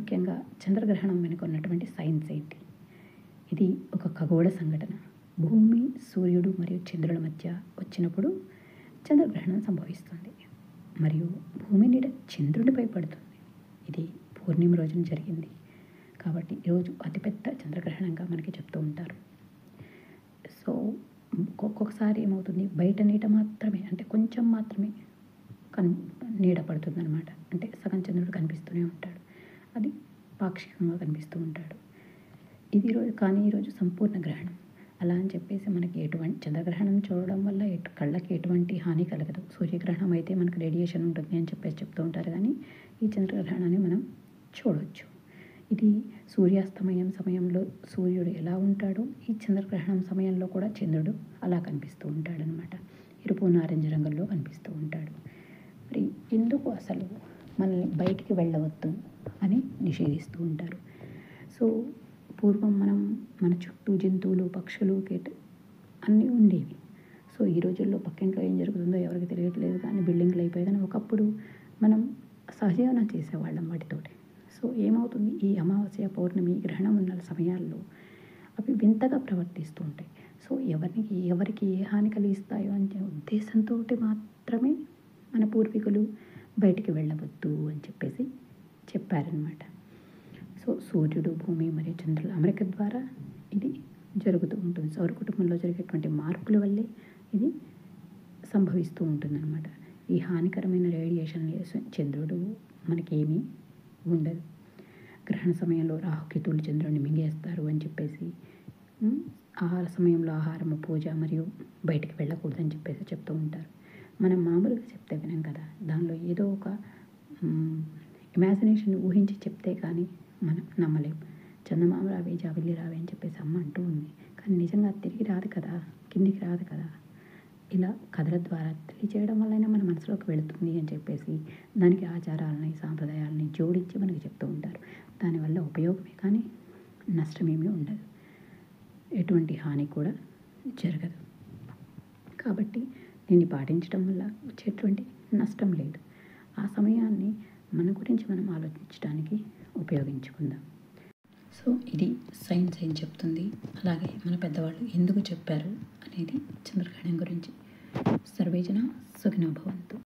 ముఖ్యంగా చంద్రగ్రహణం వెనుక ఉన్నటువంటి సైన్స్ ఏంటి? ఇది ఒక ఖగోళ సంఘటన. భూమి, సూర్యుడు మరియు చంద్రుల మధ్య వచ్చినప్పుడు చంద్రగ్రహణం సంభవిస్తుంది. మరియు భూమి నీడ చంద్రుడిపై పడుతుంది. ఇది పూర్ణిమ రోజున జరిగింది. కాబట్టి ఈరోజు అతిపెద్ద చంద్రగ్రహణంగా మనకి చెప్తూ ఉంటారు. సో ఒక్కొక్కసారి ఏమవుతుంది, బయట నీడ మాత్రమే, అంటే కొంచెం మాత్రమే నీడ పడుతుందన్నమాట. అంటే సగం చంద్రుడు కనిపిస్తూనే ఉంటాడు. అది పాక్షికంగా కనిపిస్తూ ఉంటాడు. కానీ ఈరోజు సంపూర్ణ గ్రహణం. అలా అని చెప్పేసి మనకి ఎటువంటి చంద్రగ్రహణం చూడడం వల్ల కళ్ళకి ఎటువంటి హాని కలగదు. సూర్యగ్రహణం అయితే మనకు రేడియేషన్ ఉంటుంది అని చెప్పేసి చెప్తూ ఉంటారు. కానీ ఈ చంద్రగ్రహణాన్ని మనం చూడవచ్చు. ఇది సూర్యాస్తమయం సమయంలో సూర్యుడు ఎలా ఉంటాడో ఈ చంద్రగ్రహణం సమయంలో కూడా చంద్రుడు అలా కనిపిస్తూ ఉంటాడనమాట. ఎరుపు నారింజ రంగుల్లో కనిపిస్తూ ఉంటాడు. మరి ఎందుకు అసలు మనల్ని బయటికి వెళ్ళవద్దు అని నిషేధిస్తూ ఉంటారు? సో పూర్వం మన చుట్టూ జంతువులు, పక్షులు, అన్నీ ఉండేవి. సో ఈ రోజుల్లో పక్కింట్లో ఏం జరుగుతుందో ఎవరికి తెలియట్లేదు. కానీ బిల్డింగ్లు అయిపోయాయి. కానీ ఒకప్పుడు మనం సహజీవనం చేసేవాళ్ళం వాటితోటి. సో ఏమవుతుంది, ఈ అమావాస్య, పౌర్ణమి, గ్రహణం ఉన్న సమయాల్లో అవి వింతగా ప్రవర్తిస్తూ ఉంటాయి. సో ఎవరికి ఏ హాని కలిగిస్తాయో అనే ఉద్దేశంతో మాత్రమే మన పూర్వీకులు బయటికి వెళ్ళవద్దు అని చెప్పేసి చెప్పారనమాట. సో సూర్యుడు, భూమి మరియు చంద్రుల అమరిక ద్వారా ఇది జరుగుతూ ఉంటుంది. సౌర కుటుంబంలో జరిగేటువంటి మార్పుల వల్లే ఇది సంభవిస్తూ ఉంటుందన్నమాట. ఈ హానికరమైన రేడియేషన్ చంద్రుడు మనకేమీ ఉండదు. గ్రహణ సమయంలో రాహుకేతువులు చంద్రుడిని మింగేస్తారు అని చెప్పేసి, ఆహార సమయంలో ఆహారము, పూజ మరియు బయటికి వెళ్ళకూడదని చెప్పేసి చెప్తూ ఉంటారు. మనం మామూలుగా చెప్తే వినం కదా, దానిలో ఏదో ఒక ఇమాజినేషన్ ఊహించి చెప్తే కానీ మనం నమ్మలేం. చందమామ రావే, జాబిల్లి రావే అని చెప్పేసి అమ్మ అంటూ ఉంది. కానీ నిజంగా తిరిగి రాదు కదా, కిందికి రాదు కదా. ఇలా కథల ద్వారా తెలియజేయడం వల్లైనా మన మనసులోకి వెళుతుంది అని చెప్పేసి దానికి ఆచారాలని, సాంప్రదాయాలని జోడించి మనకి చెప్తూ ఉంటారు. దానివల్ల ఉపయోగమే కానీ నష్టమేమీ ఉండదు. ఎటువంటి హాని కూడా జరగదు. కాబట్టి దీన్ని పాటించడం వల్ల వచ్చేటువంటి నష్టం లేదు. ఆ సమయాన్ని మన గురించి మనం ఆలోచించడానికి ఉపయోగించుకుందాం. సో ఇది సైన్స్ ఏం చెప్తుంది, అలాగే మన పెద్దవాళ్ళు ఎందుకు చెప్పారు అనేది చంద్రగ్రహణం గురించి. సర్వేజన సుఖినో భవంతు.